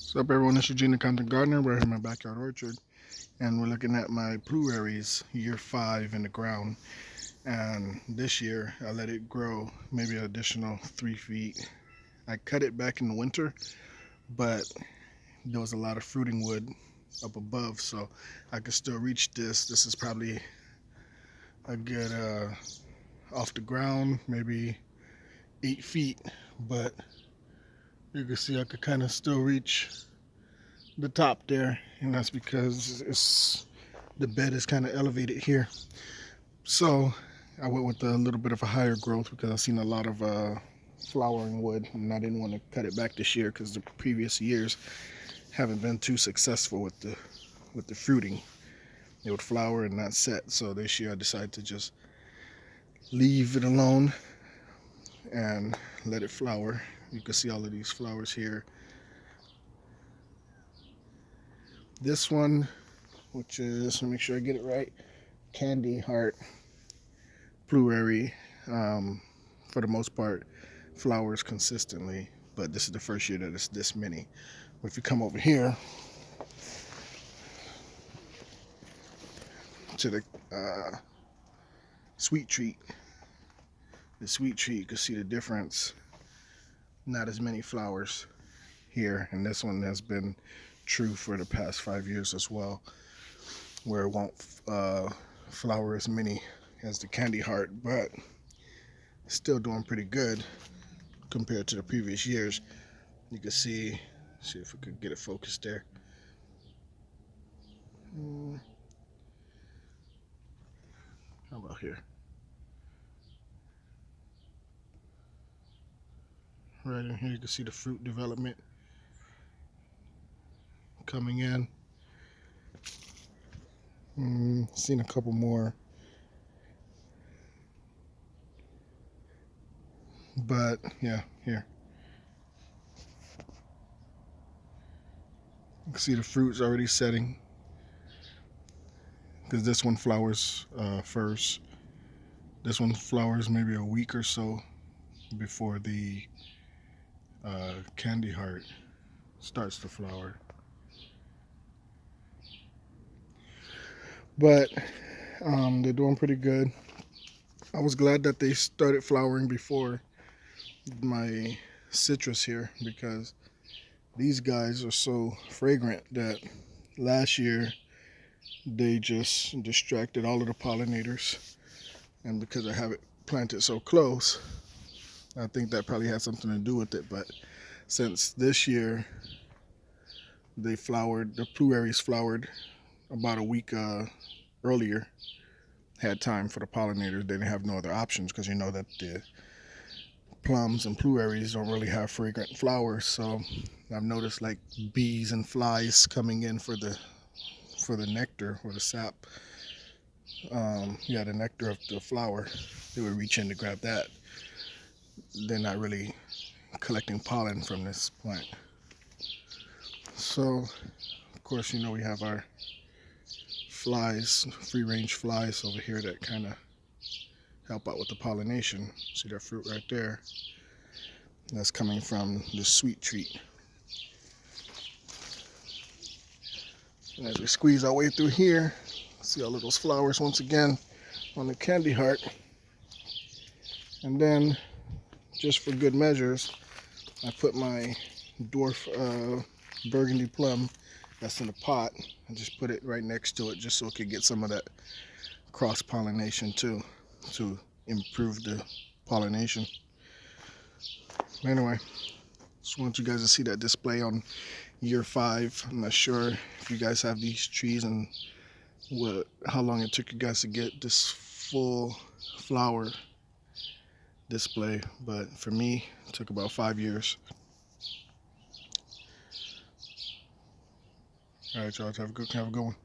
What's up, everyone? It's Eugene, the Content Gardener. We're here in my backyard orchard, and we're looking at my Pluerries, year 5 in the ground. And this year, I let it grow maybe an additional 3 feet. I cut it back in the winter, but there was a lot of fruiting wood up above, so I could still reach this. This is probably a good off the ground, maybe 8 feet, but you can see I could kind of still reach the top there, and that's because the bed is kind of elevated here. So I went with a little bit of a higher growth because I've seen a lot of flowering wood, and I didn't want to cut it back this year because the previous years haven't been too successful with the fruiting. It would flower and not set. So this year I decided to just leave it alone and let it flower. You can see all of these flowers here. This one, which is, let me make sure I get it right, Candy Heart Pluerry, for the most part, flowers consistently, but this is the first year that it's this many. But if you come over here to the sweet treat, you can see the difference. Not as many flowers here, and this one has been true for the past 5 years as well, where it won't flower as many as the Candy Heart, but still doing pretty good compared to the previous years. You can see if we could get it focused there. How about here? Right in here, you can see the fruit development coming in. Seen a couple more, but yeah, here you can see the fruit's already setting because this one flowers first. This one flowers maybe a week or so before the Candy Heart starts to flower. But they're doing pretty good. I was glad that they started flowering before my citrus here, because these guys are so fragrant that last year they just distracted all of the pollinators, and because I have it planted so close, I think that probably had something to do with it. But since this year they flowered, the Pluerries flowered about a week earlier, had time for the pollinators. They didn't have no other options because you know that the plums and Pluerries don't really have fragrant flowers. So I've noticed like bees and flies coming in for the nectar or the sap. The nectar of the flower. They would reach in to grab that. They're not really collecting pollen from this plant. So of course, we have our flies, free range flies over here that kind of help out with the pollination. See that fruit right there? That's coming from the sweet treat. And as we squeeze our way through here, see all of those flowers once again on the Candy Heart. And then, just for good measures, I put my dwarf burgundy plum that's in a pot and just put it right next to it, just so it could get some of that cross-pollination too, to improve the pollination. Anyway, just want you guys to see that display on year 5. I'm not sure if you guys have these trees and how long it took you guys to get this full flower display, but for me it took about 5 years. All right, y'all, have a good one.